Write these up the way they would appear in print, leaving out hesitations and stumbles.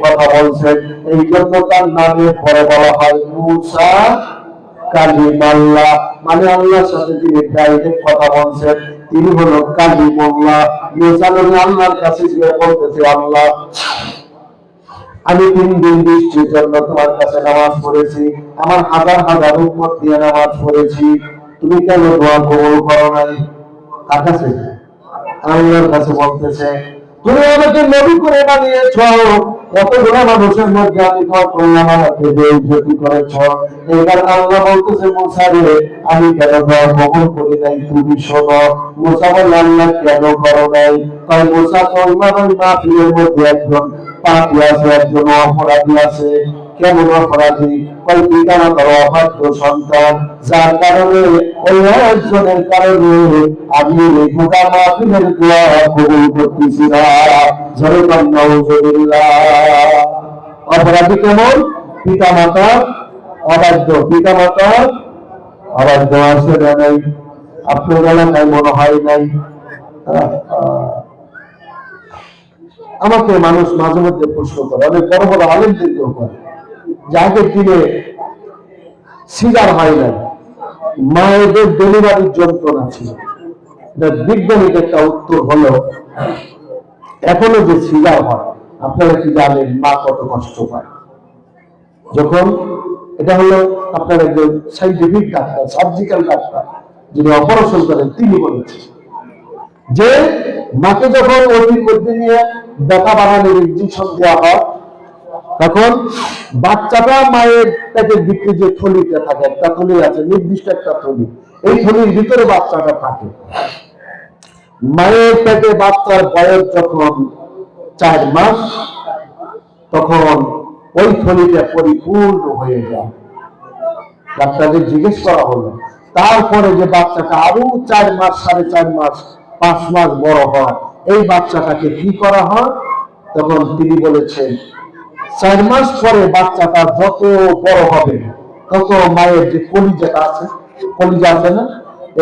কথা বলছেন, এই জন্য তার নামে পরে বলা হয় মুসা কালিমাল্লাহ, মানে আল্লাহর সাথে তিনি ডাইরেক্ট কথা বলছেন, তিনি হলো কালিমুল্লাহ। মুসা নবী আল্লাহর কাছে গিয়ে বলতেছে, আল্লাহ আমি 3 দিন বৃষ্টির জন্য তোমার কাছে নামাজ পড়েছি, আমার হাজার হাজার উম্মত দিয়ে নামাজ পড়েছি, তুমি কেন দোয়া কবুল করো নাই? কার কাছে? আল্লাহর কাছে বলতেছে, তুমি আমাকে নবী করে বানিয়েছ, কতগুলো মানুষের মধ্যে আমি দোয়া করলাম, আমাকে বেইজ্জতি করেছ। এবার আল্লাহ বলতেছে, মুসা রে আমি কেন দোয়া কবুল করি নাই তুমি শোনো। মুসা বলল, আল্লাহ কেন করো নাই? তাই মুসা তোমার ওই মাহফিলের মধ্যে একজন পাপী আছে, একজন অপরাধী আছে। কেমন অপরাধী? ওই পিতামাতার অবাধ্য সন্তান, যার কারণে ওই একজনের কারণে আমি এই গোটা মাহফিলের দোয়া কবুল করতেছি না। জোরে বলেন নাউজুবিল্লাহ। অপরাধী কেমন? পিতামাতার অবাধ্য, পিতামাতার অবাধ্য আছে না নাই? আপনার এলাকায় মনে হয় নাই? আমাকে মানুষ মাঝে মধ্যে প্রশ্ন করে, অনেক বড় বড় আলেমদেরকেও করে, যে আগের দিনে সিজার হয় না, মায়েদের ডেলিভারির যন্ত্রণা ছিল। বিজ্ঞানিক একটা উত্তর হলো, এখনো যে সিজার হয়, আপনারা কি জানেন মা কত কষ্ট পায় যখন? এটা হলো আপনার একজন সাইন্টিফিক ডাক্তার, সার্জিক্যাল ডাক্তার, যিনি অপারেশন করেন, তিনি বলেছেন যে মাকে যখন ওটির মধ্যে নিয়ে ব্যথা বাড়ানোর ইনজেকশন দেওয়া হয়, তখন বাচ্চাটা মায়ের পেটের ভিতরে যে থলিটা থাকে, একটা থলি আছে, নির্দিষ্ট একটা থলি, এই থলির ভিতরে বাচ্চাটা থাকে। মায়ের পেটে বাচ্চার বয়স যখন 4 মাস, তখন ওই থলিটা পরিপূর্ণ হয়ে যায়। ডাক্তারদের জিজ্ঞেস করা হলো, তারপরে যে বাচ্চাটা আরো 4 মাস, 4.5 মাস, 5 মাস বড় হয়, এই বাচ্চাটাকে কি করা হয়? তখন তিনি বলেছেন, 4 মাস পরে বাচ্চাটা যত বড় হবে, তত মায়ের যে কলিজাটা আছে, কলিজা আছে না,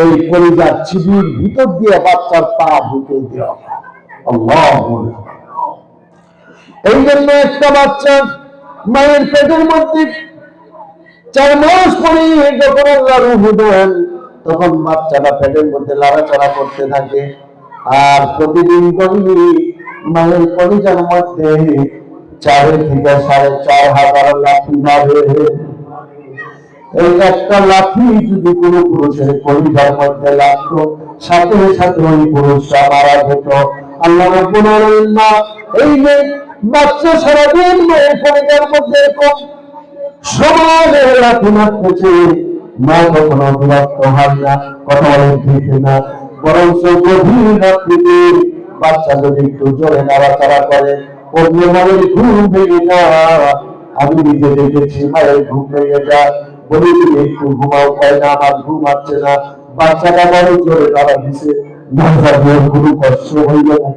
এই কলিজার চিবির ভিতর দিয়ে বাচ্চার পা ঢুকে দেওয়া। আল্লাহু আকবার। এই জন্য একটা বাচ্চা মায়ের পেটের মধ্যে 4 মাস পরে যখন আল্লাহ রূহ দেন, তখন বাচ্চাটা পেটের মধ্যে লড়াচড়া করতে থাকে, আর প্রতিদিন দৈনিক মায়ের কলিজার মধ্যে 4 থেকে 4.5 লাঠি মারে। এই একটা লাঠি যদি কোনো পুরুষের কলিজার মধ্যে লাগতো, সাথে সাথে ওই পুরুষটা মারা যেত। আল্লাহ রাব্বুল আলামিন এই যে বাচ্চা সারাদিন মায়ের কলিজার মধ্যে এরকম সমানে লাঠি মারতেছে, মা কখনো বিরক্ত হয় না, কথা বলেন ঠিক না? বরং গভীর রাত্রিতে বাচ্চা যদি একটু জোরে নাড়াচাড়া করে, অন্য মায়ের ঘুম ভেঙে যায়। আমি নিজে দেখেছি মায়ের ঘুম ভেঙে যায়, বলি তুমি একটু ঘুমাও, পাই না, আমার ঘুম আসছে না। বাচ্চাটা বড় জোরে নাড়া দিছে, কোনো কষ্ট হইল না।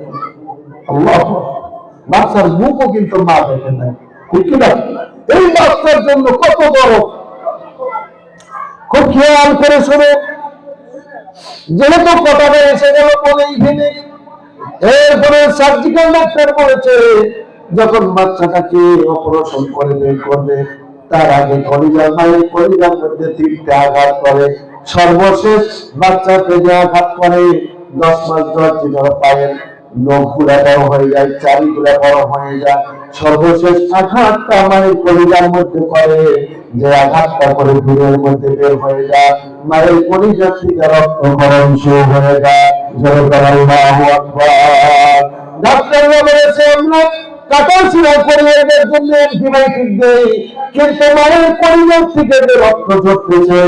আল্লাহ, বাচ্চার মুখও কিন্তু মা দেখে নাই, ঠিক না? এই বাচ্চার জন্য কত বড়, খুব খেয়াল করে শোনো। যেহেতু কথা এসে গেল বলেই ফেলে, এরপরে সার্জিক্যাল ডাক্তার বলেছে, যখন বাচ্চাটাকে অপারেশন করে বের করবে, তার আগে কলিজার মায়ের কলিজার মধ্যে 3টা আঘাত করে। সর্বশেষ বাচ্চাকে যে আঘাত করে, 10 মাস 10 দিন পায়ের নখগুলা বড় হয়ে যায়, চারিগুলা বড় হয়ে যায়। সর্বশেষ আঘাতটা মায়ের কলিজার মধ্যে করে, যে আঘাতটা করে দূরের মধ্যে বের হয়ে যায়, মায়ের কলিজার থেকে রক্তক্ষরণ শুরু হয়ে যায়। আল্লাহু আকবার। ডাক্তাররা বলেছে, আমরা কাটাছিড়া পরিবারের জন্য অ্যান্টিবায়োটিক দেই, কিন্তু মায়ের পরিবার থেকে যে রক্ত ঝরতেছে,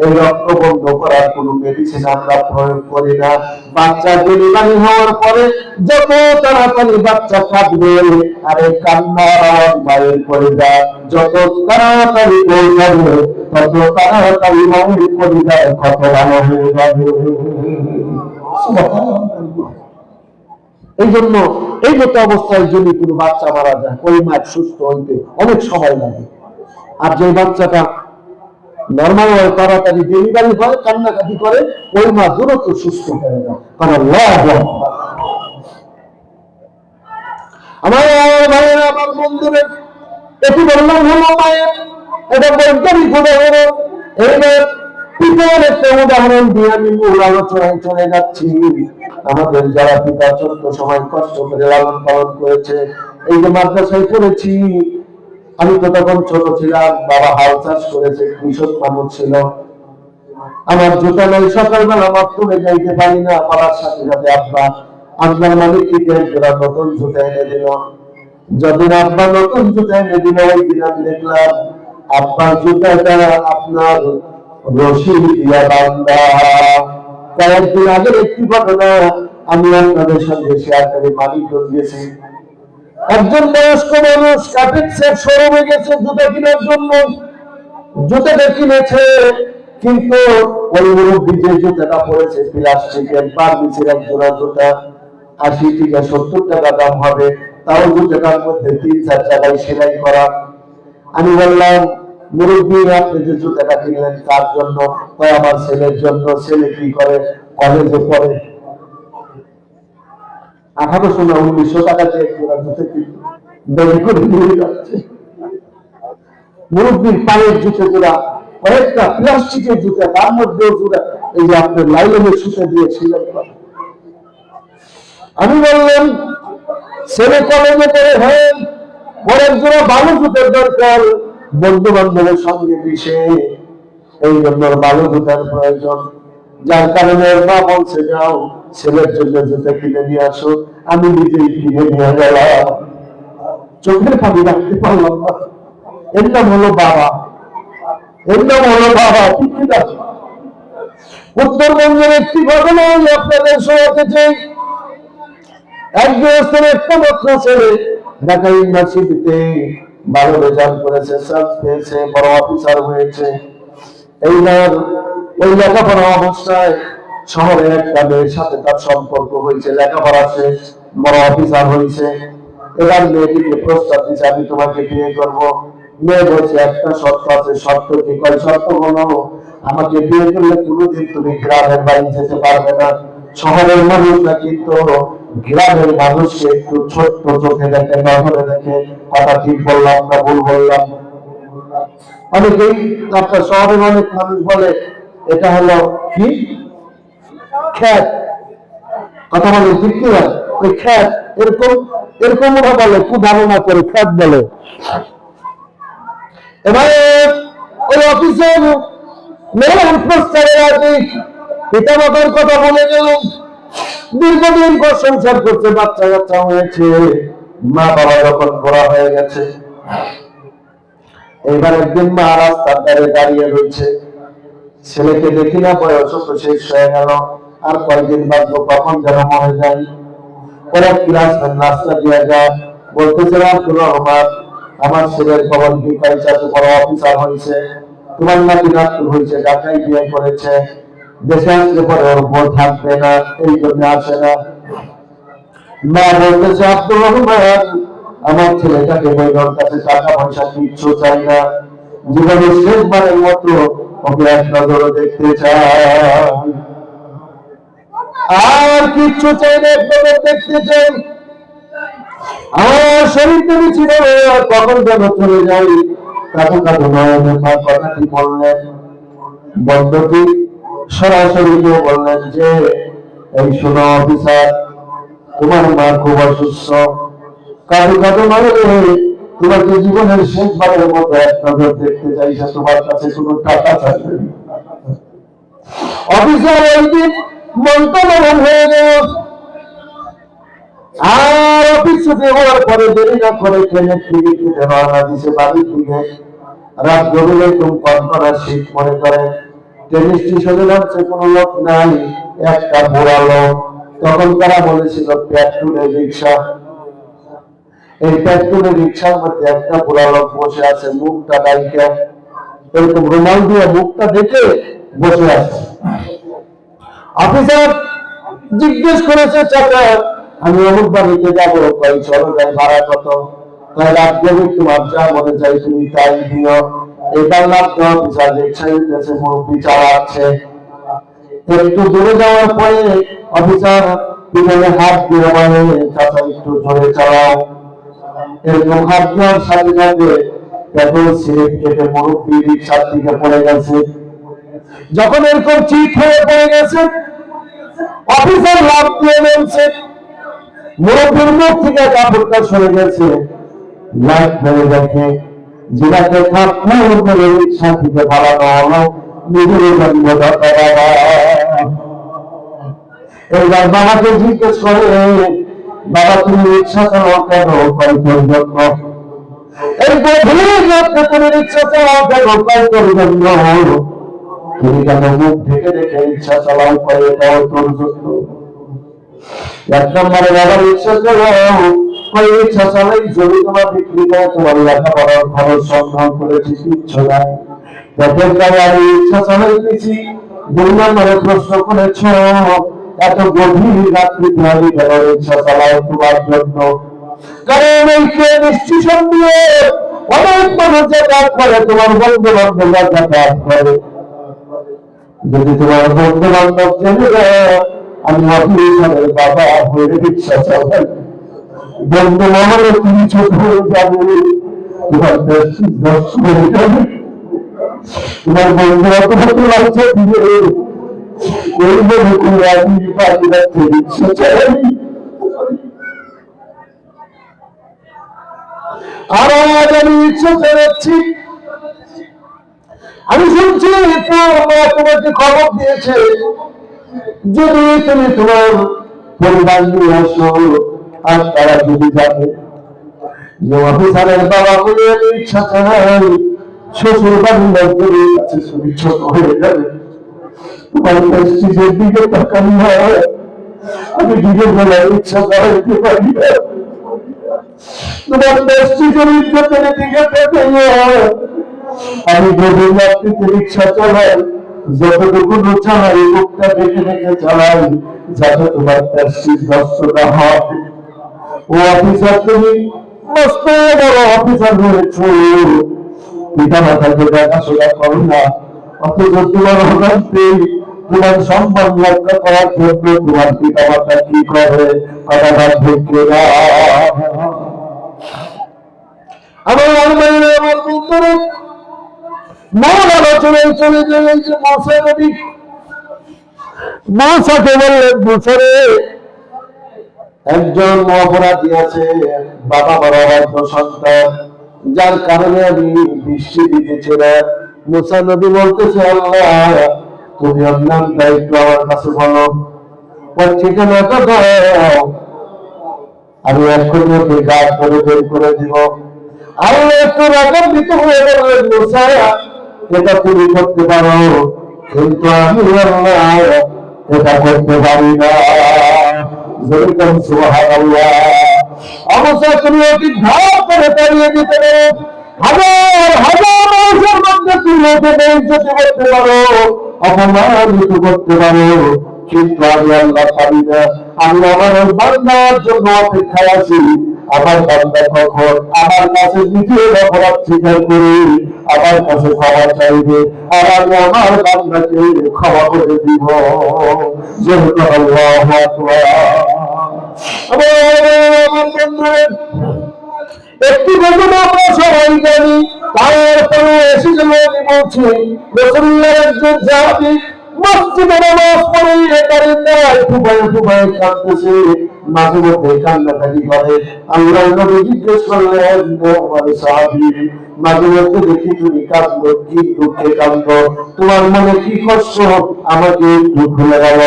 এই রক্ত বন্ধ করার কোনো মেডিসিন আমরা প্রয়োগ করি না। বাচ্চা ডেলিভারি হওয়ার পরে যত তাড়াতাড়ি বাচ্চা কাঁদবে, আর এই কান্নার আওয়াজ মায়ের পরিবার যত তাড়াতাড়ি পৌঁছাবে, তত তাড়াতাড়ি মায়ের পরিবার কত ভালো হয়ে যাবে। এই জন্য এই মতো অবস্থায় যদি কোনো বাচ্চা মারা যায়, ওই মায়ের সুস্থ হইতে অনেক সময় লাগে। আর যে বাচ্চাটা নর্মাল হয়, তাড়াতাড়ি ডেলিভারি হয়, কান্নাকাটি করে, ওই মা দ্রুত সুস্থ হয়ে যায়। কারণ আমার ভাইয়েরা, আমার বন্ধুরা, এটি বললাম হলো মায়ের, এটা বৈজ্ঞানিক উদাহরণ। এইবার পিতার একটা উদাহরণ দিয়ে আমি মূল আলোচনায় চলে যাচ্ছি। আমাদের যারা পিতা ছোট্ট সময় কষ্ট করে লালন পালন করেছে, এই যে মাদ্রাসায় পড়েছি, আমি তো তখন ছোট ছিলাম, বাবা হাল চাষ করেছে, কৃষক মানুষ ছিল। আমার জুতা নাই, সকালবেলা আমার তুলে যাইতে পারি না, পাড়ার সাথে সাথে আব্বা আপনার মালিক থেকে জোড়া নতুন জুতা এনে দিল। যদিন আব্বা নতুন জুতা এনে দিল, ওই দিন আমি দেখলাম আব্বার জুতাটা আপনার রশি দিয়া বান্ধা। কয়েকদিন আগের একটি ঘটনা আমি আপনাদের সঙ্গে শেয়ার করে মানিকগঞ্জ গেছি। একজন বয়স্ক মানুষ কাপেক্সের শোরুমে গেছে জুতা কেনার জন্য। জুতাটা কিনেছে, কিন্তু ওই মুরব্বী যে জুতাটা পড়েছে প্লাস্টিকের বার্মিসের এক জোড়া জুতা, 80 থেকে 70 টাকা দাম হবে, তাও জুতাটার মধ্যে 3-4 জায়গায় সেলাই করা। আমি বললাম, মুরব্বী আপনি যে জুতাটা কিনলেন কার জন্য? আমার ছেলের জন্য। ছেলে কি করে? কলেজে পড়ে। 1800 না 1900 টাকা দিয়ে জোড়া জুতা কিনলো, দাবি করে নিয়ে যাচ্ছে। মুরব্বীর পায়ের জুতো জোড়া, কয়েকটা প্লাস্টিকের জুতা, তার মধ্যেও জোড়া এই যে আপনার লাইলনের সুতা দিয়ে সেলাই করা। আমি বললাম, ছেলে কলেজে পড়ে, হ্যাঁ, পরের জোড়া ভালো জুতার দরকার, বন্ধু বান্ধবের সঙ্গে মিশে, এই জন্য ভালো জুতার প্রয়োজন। যার কারণে মা বলছে, যাও ছেলের জন্য জুতা কিনে নিয়ে আসো। আমি নিজেই কিনে নিয়ে গেলাম। চোখের পানি রাখতে পারলাম না। এর নাম হলো বাবা, এর নাম হলো বাবা। ঠিক কিনা? উত্তরবঙ্গের একটি ঘটনা আমি আপনাদের শোনাতে চাই। এক গৃহস্থের একটা মাত্র ছেলে ঢাকা ইউনিভার্সিটিতে ভালো রেজাল্ট করেছে, চান্স পেয়েছে, বড় অফিসার হয়েছে। এইবার ওই লেখাপড়া অবস্থায় শহরে একটা মেয়ের সাথে তার সম্পর্ক হয়েছে, লেখাপড়া শেষ, বড় অফিসার হয়েছে। এবার মেয়েটিকে প্রস্তাব দিচ্ছে, আমি তোমাকে বিয়ে করবো। মেয়ে বলছে, একটা শর্ত আছে। শর্ত কি? কয় শর্ত হলো, আমাকে বিয়ে করলে কোনোদিন তুমি গ্রামের বাড়ি যেতে পারবে না। শহরের মানুষরা কিন্তু গ্রামের মানুষকে একটু ছোট্ট চোখে দেখে, নজরে দেখে। কথা ঠিক বললাম না ভুল বললাম? অনেকেই আপনার শহরের অনেক মানুষ বলে এটা হলো কি খ্যাত, কথা বলে ঠিক কিনা? ওই খ্যাত, এরকম এরকম ওরা বলে, খুব ধারণা করে খ্যাত বলে। এবার ওই অফিসের মেয়ের প্রস্তাবের আগে পিতা মাতার কথা বলে গেল। দীর্ঘদিন পর সংসার করছে, বাচ্চা কাচ্চা হয়েছে, মা বাবা যখন বড় হয়ে গেছে, এইবার একদিন মা রাস্তার ধারে দাঁড়িয়ে রয়েছে। ছেলেকে দেখি না, বয়স তো শেষ হয়ে গেল, আর কয়েকদিন বাঁচবো, কখন যেন মরে যায়। ওরা ক্লাস রাস্তা দিয়ে যায়, বলতেছে, আব্দুর রহমান, আমার ছেলের খবর কি পাইছে? বড় অফিসার হয়েছে, তোমার নাকি নাতু হয়েছে, ঢাকায় বিয়ে করেছে, দেশে আসলে পরে ওর বউ থাকবে না, এই জন্য আসে না। মা বলতেছে, আব্দুর রহমান, আমার ছেলেটাকে বইগুলোর কাছে টাকা পয়সা কিচ্ছু চাই না, জীবনের শেষবারের মতো ওকে এক নজরে দেখতে চাই, আর কিচ্ছু চাই না, এক নজর দেখতে চাই। আমার শরীর তুমি ছিল কখন যেন চলে যাই। কাকু কাকু নয়নের মা কথাটি বললেন। বন্ধুটি সরাসরি বললেন যে, এই শোনো অফিসার, তোমার মা খুব অসুস্থ, কারো কারো মানে তোমাকে জীবনের শেষবারের মতো এক নজর দেখতে চাইছে, তোমার কাছে কোনো টাকা চাইবে। অফিসার ওই দিন মনটা নরম হয়ে গেল, আর অফিস ছুটি হওয়ার পরে দেরি না করে ট্রেনে টিকিট কিনে রওনা দিছে বাড়ির দিকে। রাত গভীরে একদম কনকনা শীত মনে করে। ট্রেন স্টেশনে যাচ্ছে, কোনো লোক নাই, একটা বুড়া লোক। তখন তারা বলেছিল পেট্রোলের রিক্সা। এই পেট্রোলের রিক্সার মধ্যে একটা বুড়া লোক বসে আছে, মুখটা ডাইকা, এরকম রুমাল দিয়ে মুখটা দেখে বসে আছে। অফিসার জিজ্ঞেস করেছে, চাচা আমি অমুক বাড়িতে যাবো, কই চলো যাই, ভাড়া কত? কয় রাত গভীর, তোমার যা মনে চাই তুমি তাই দিও। এটার লাভ তো অফিসার রিক্সা দিতেছে, মুরব্বি চালাচ্ছে। একটু দূরে যাওয়ার পরে অফিসার পিছনে হাত দিয়ে বলে, চাচা একটু জোরে চালাও। এরকম হাত দেওয়ার সাথে সাথে পেট্রোল সিলেট কেটে মুরব্বী রিক্সার দিকে পড়ে গেছে। যখন এরকম চিট হয়ে পড়ে গেছে, অফিসার লাভ দিয়ে বলছে, মুরব্বীর মুখ থেকে কাপড়টা সরে গেছে। লাইট মেরে দেখে যেটাকে কাপড় মেরে রিক্সা থেকে পালানো হলো নিজের জন্মদাতা বাবা। এবার বাবাকে জিজ্ঞেস করে, বাবা তুমি রিক্সা চালাও কেন? কয়েকজন জন্য। এই গভীর রাত্রে তুমি রিক্সা চালাও কেন? কয়েকজন জন্য। তুমি কেন মুখ ঢেকে রেখে রিক্সা চালাও? করে এটাও তোর জন্য। এক নম্বরে বাবা রিক্সা চালাও, কয় রিক্সা চালাই যদি তোমার বিক্রি করে তোমার লেখাপড়ার খরচ সংগ্রহ করেছি কিচ্ছু নাই। দেখেন আমি রিক্সা চালাইতেছি। দুই নম্বরে প্রশ্ন করেছ, এত গভীর রাত্রিতে আমি কেন রিক্সা চালাই? তোমার জন্য। কারণ এই ট্রেন স্টেশন দিয়ে অনেক মানুষ যাতায়াত করে, তোমার বন্ধু বান্ধবরা যাতায়াত করে। যদি তোমার বন্ধু বান্ধব জেনে যায় আমি অফিসারের বাবা হয়ে রিক্সা চালাই, বন্ধু মহলে তুমি ছোট হয়ে যাবে, তোমার দেশ নষ্ট হয়ে যাবে, তোমার বন্ধু অত হতে লাগছে দিয়ে ওই বলে করে আমি বাড়ি রাখতে রিক্সা চালাই। আর আজ আমি রিক্সা চালাচ্ছি। আমি শুনছি তোমাকে খবর দিয়েছে যদি তুমি তোমার পরিবার নিয়ে আসো, আর তারা যদি জানে যে অফিসারের বাবা বলে রিক্সা চালাই, শ্বশুর বাড়ির লোকদের কাছে ছবি ছোট হয়ে যাবে। তোমার প্রেস্টিজের দিকে তাকানি হয়, আমি দিনের বেলা রিক্সা চালাইতে পারি না। তোমার প্রেস্টিজের ইজ্জতের দিকে তাকানি হয়, আমি গভীর রাত্রিতে রিক্সা চালাই, যতটুকু চালাই মুখটা দেখে দেখে চালাই, যাতে তোমার প্রেস্টিজ নষ্ট না হয়। ও অফিসার তুমি মস্ত বড় অফিসার হয়েছো, পিতা মাতাকে দেখাশোনা করো না, অথচ তোমার হঠাৎ তোমার সম্মান রক্ষা করার জন্য তোমার পিতা মাতা কি করে? কথাটা ঢুকে না। আমার বন্ধুরা মন আলোচনায় চলে গেলেন যে মশা নদী। মশাকে বললেন, মশারে একজন অপরাধী আছে, বাবা বড় অবাধ্য সন্তান, যার কারণে আমি বৃষ্টি দিতেছি না। মুসা নবী বলতেছে, আল্লাহ তুমি আপনার দায়িত্ব আমার কাছে বলো, ওর ঠিকানাটা দাও, আমি এক্ষুনি ওকে গাছ করে বের করে দিব। আল্লাহ একটু রাগান্বিত হয়ে বললেন, মুসা এটা তুমি করতে পারো, কিন্তু আমি আল্লাহ এটা করতে পারি না। যেরকম সুবহানাল্লাহ। অবশ্য তুমি ওকে ধাপ করে তাড়িয়ে দিতে পারো, হাজার হাজার মানুষের মধ্যে তুমি ওকে বেইজ্জত করতে পারো, অপমানিত করতে পারো, কিন্তু আমি আল্লাহ পারি না। আমি আমার বান্দার জন্য অপেক্ষায় আছি। আমার বান্দা কখন আমার কাছে নিজের অপরাধ স্বীকার করে আমার কাছে ক্ষমা চাইবে, আর আমি আমার বান্দাকে ক্ষমা করে দিব। যেহেতু আল্লাহু আকবার। একটি ঘটনা আমরা সবাই জানি, তারপরে এসে গেল আমি বলছি রাসূলুল্লাহ একজন সাহাবী মসজিদে নামাজ পড়ে দাঁড়িয়ে ফুপায় ফুপায় কাঁদতেছে, মাঝে মধ্যে কান্নাকাটি করে। আল্লাহ নবী জিজ্ঞেস করলেন, আমার সাহাবী মাঝে মধ্যে দেখি তুমি কাঁদো, কি দুঃখে কাঁদো, তোমার মনে কি কষ্ট, আমাকে একটু খুলে গেল।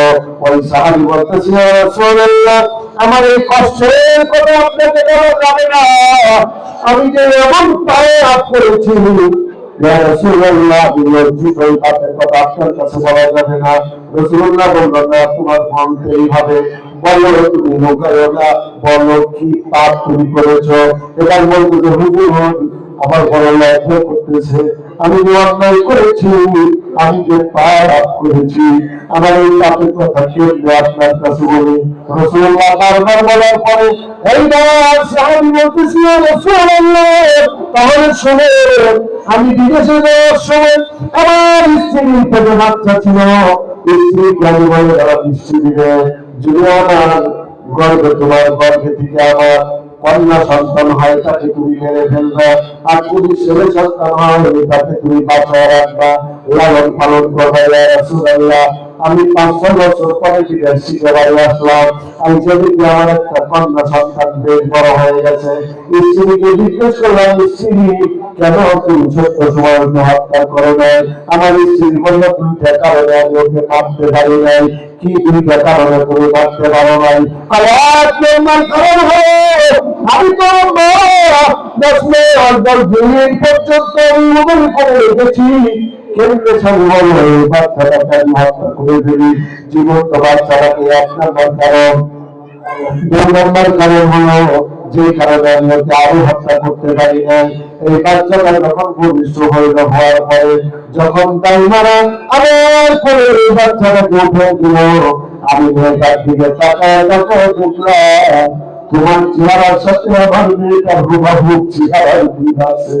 ওই সাহাবী বলতেছে, ইয়া রাসূলুল্লাহ আমার এই কষ্টের কথা আপনাকে বলা যাবে না, আমি যে এমন পায়ে হাত করেছি আপনার কাছে বলা যাবে না। রাসূলুল্লাহ বললেন, না তোমার মনকে এইভাবে বলো, তুমি নৌকায় না, বলো কি পাপ তুমি করেছো। এবার বলতো যে হুজুর আমার বড় লজ্জা করতেছে, আমি যে অন্যায় করেছি, আমি যে পাপ করেছি, আমার এই পাপের কথা কেমনে আপনার কাছে বলি। রাসূলুল্লাহ বারবার বলার পরে এইবার সাহাবী বলতেছি, রাসূলুল্লাহ তাহলে শুনে আমি বিদেশে যাওয়ার সময় আমার স্ত্রীর পেটে বাচ্চা ছিল, স্ত্রী কাজে বলে তারা বৃষ্টি দিবে, যদি আমার গর্ভে তোমার গর্ভে থেকে আমার কন্যা সন্তান হয় তাকে তুমি মেরে ফেলবা, আর যদি ছেলে সন্তান হয় তাকে তুমি বাঁচায় রাখবা, লালন পালন করবা। ইয়া রাসূলুল্লাহ, আমি 5-6 বছর পরে ফিরে শিখে বাড়ি আসলাম, আমি যদি আমার একটা কন্যা সন্তান বেশ বড় হয়ে গেছে, স্ত্রীকে জিজ্ঞেস করলাম, স্ত্রী কেন তুমি ছোট্ট সময় হত্যা করো নাই? আমার স্ত্রী বলল, দুইটা কারণে আমি ওকে মারতে পারি নাই। কি দুইটা কারণে তুমি মারতে পারো নাই? কারণ হলো আমি তো 10 পর্যন্ত মোবাইল করে রেখেছি, কেন্দ্রে সম্ভব হয়ে বাচ্চাটাকে আমি হত্যা করে ফেলি। জীবন্ত বাচ্চাটাকে 1 নম্বর কারণ। 2 নম্বর কারণ হলো যে কারণে আমি ওকে আরো হত্যা করতে পারি না, এই বাচ্চাটা যখন ভূমিষ্ঠ হওয়ার পরে যখন তাই মারা আমার পরে এই বাচ্চাটাকে উঠে দিল, আমি মেয়েটার দিকে তাকায় তাকায় দেখলাম তোমার চেহারার সাথে আমার মেয়েটার হুবহু চেহারার মিল আছে।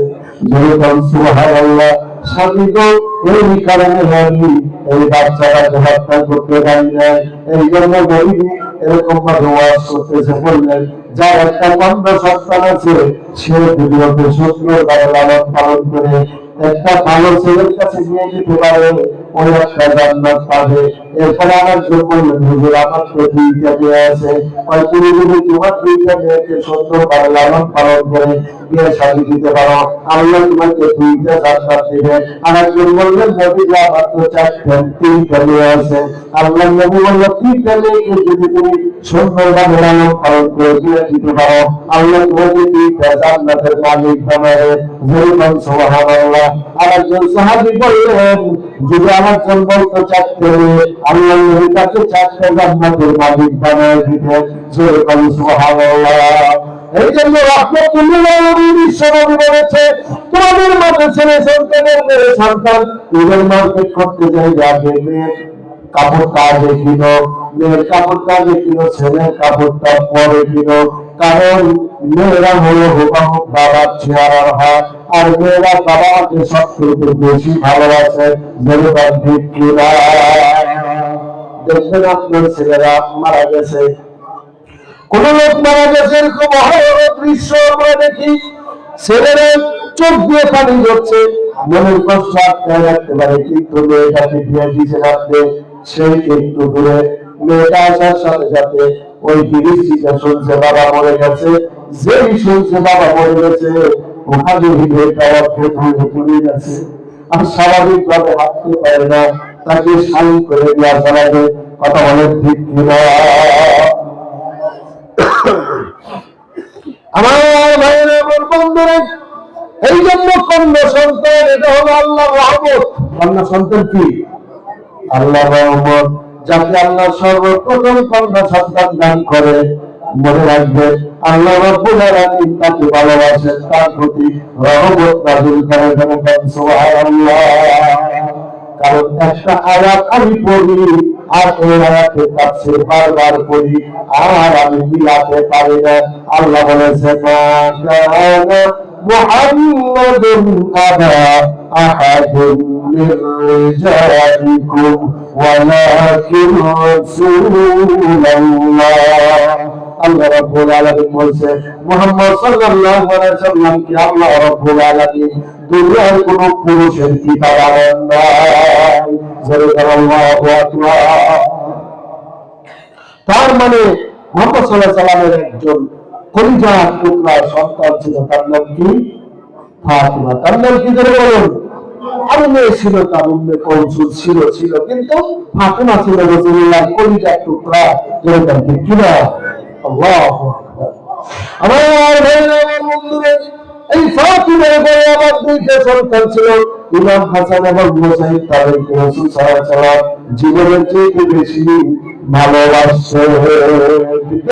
যেরকম সুবহানাল্লাহ। স্বামী গো, এই কারণে আমি এই বাচ্চাটাকে হত্যা করতে পারি না। এই জন্য বলিনি এরকম ভাবে ওয়াজ করতেছে, বললেন যার একটা কন্যা সন্তান আছে সে যদি ওকে সুন্দরভাবে লালন পালন করে একটা ভালো ছেলের কাছে নিয়ে যেতে পারে, ওই একটা জান্নাত পাবে। এরপরে আমার জন্য বললেন, হুজুর আমার তো 2টা মেয়ে আছে, ওই তুমি যদি তোমার 2টা মেয়েকে সুন্দরভাবে লালন পালন করে বিয়ে শাদী দিতে পারো, আল্লাহ তোমাকে 2টা জান্নাত দেবে। আর একজন বললেন, নবী যে আমার তো 3টা মেয়ে আছে, আল্লাহ নবী বলল 3টা মেয়েকে যদি তুমি সুন্দরভাবে লালন পালন করে বিয়ে দিতে পারো, আল্লাহ তোমাকে 3টা জান্নাতের মালিক বানাবে। যেরকম সুবহানাল্লাহ। আর একজন সাহাবী বললেন, যদি আমার জন্য বলতো 4টে মেয়ে, আল্লাহ নবী তাকে 4টা জান্নাতের মালিক বানায় দিতেন। যেরকম সুবহানাল্লাহ। এই জন্য রাহমাতুল্লিল আলামিন বিশ্বনবী বলেছে, তোমাদের মধ্যে ছেলে সন্তানের মেয়ে সন্তান এদের মার্কেট করতে যাই, আগে মেয়ের কাপড়টা আগে কিনো, মেয়ের কাপড়টা আগে কিনো, ছেলের কাপড়টা পরে কিনো। কারণ মেয়েরা হলো হুবহু বাবার চেহারার হাত, আর মেয়েরা বাবাকে সবথেকে বেশি ভালোবাসে। যেরকম ঠিক কিনা? দেখবেন আপনার ছেলেরা মারা গেছে, কোন লোক মারা গেছে, এরকম ভয়াবহ দৃশ্য আমরা দেখি, ছেলেরা চোখ দিয়ে পানি ঝরছে, মনের কষ্ট আটকায় রাখতে পারে, কিন্তু মেয়েটাকে বিয়ে দিয়েছেন আপনি, সেই একটু দূরে মেয়েটা আসার সাথে সাথে ওই বিদেশিটা শুনছে বাবা মরে গেছে, যেই শুনছে বাবা মরে গেছে ওখানে মেয়েটা অর্ধেক হয়ে পড়ে গেছে, আর স্বাভাবিক ভাবে হাঁটতে পারে না, তাকে শাড়ি করে দেওয়া চালাবে। কথা বলেন ঠিক কিনা? আমার ভাইয়েরা, আমার বন্ধুরা, এই জন্য কন্যা সন্তান এটা হলো আল্লাহর রহমত। কন্যা সন্তান কি? আল্লাহর রহমত। যাকে আল্লাহ সর্বপ্রথম কন্যা সন্তান দান করে, মনে রাখবে আল্লাহ রাব্বুল আলামিন তাকে ভালোবাসেন, তার প্রতি রহমত নাযিল করেন। সুবহানাল্লাহ। কারণ একটা আয়াত আমি পড়ি আর ওই আয়াতের তাফসীর বারবার পড়ি আর আমি মিলাতে পারি না। আল্লাহ বলেছেন, মা কানা মুহাম্মাদুন আবা আহাদিন মির রিজালিকুম ওয়ালাকিন রাসূলুল্লাহ। আল্লাহ রাব্বুল আলামিন বলেন, মুহাম্মদ সাল্লাল্লাহু আলাইহি সাল্লামকে আল্লাহ রাব্বুল আলামিন দুনিয়ার কোন পুরুষের কিতাব আনেন নাই। আল্লাহু আকবার। তার মানে মুহাম্মদ সাল্লাল্লাহু আলাইহি সাল্লামের একজন কলিজার টুকরা সন্তান ছিল, তার নাম কি? ফাতিমা। তার নাম কি ধরে বলুন? আরো মেয়ে ছিল, তার উম্মে কলসুম ছিল, কিন্তু ফাতিমা ছিল রাসূলুল্লাহর কলিজার টুকরা। যেরকম ঠিক কিনা? আল্লাহু আকবার। আমার ভাইরা, আমার বন্ধুরা, এই ফাতিমার পরে আমার 2টা সন্তান ছিল, ইমাম হাসান এবং হুসাইন। তাদেরকে রাসূল সাল্লাল্লাহু আলাইহি ওয়াসাল্লাম জীবনের চেয়ে বেশি ভালোবাসতেন।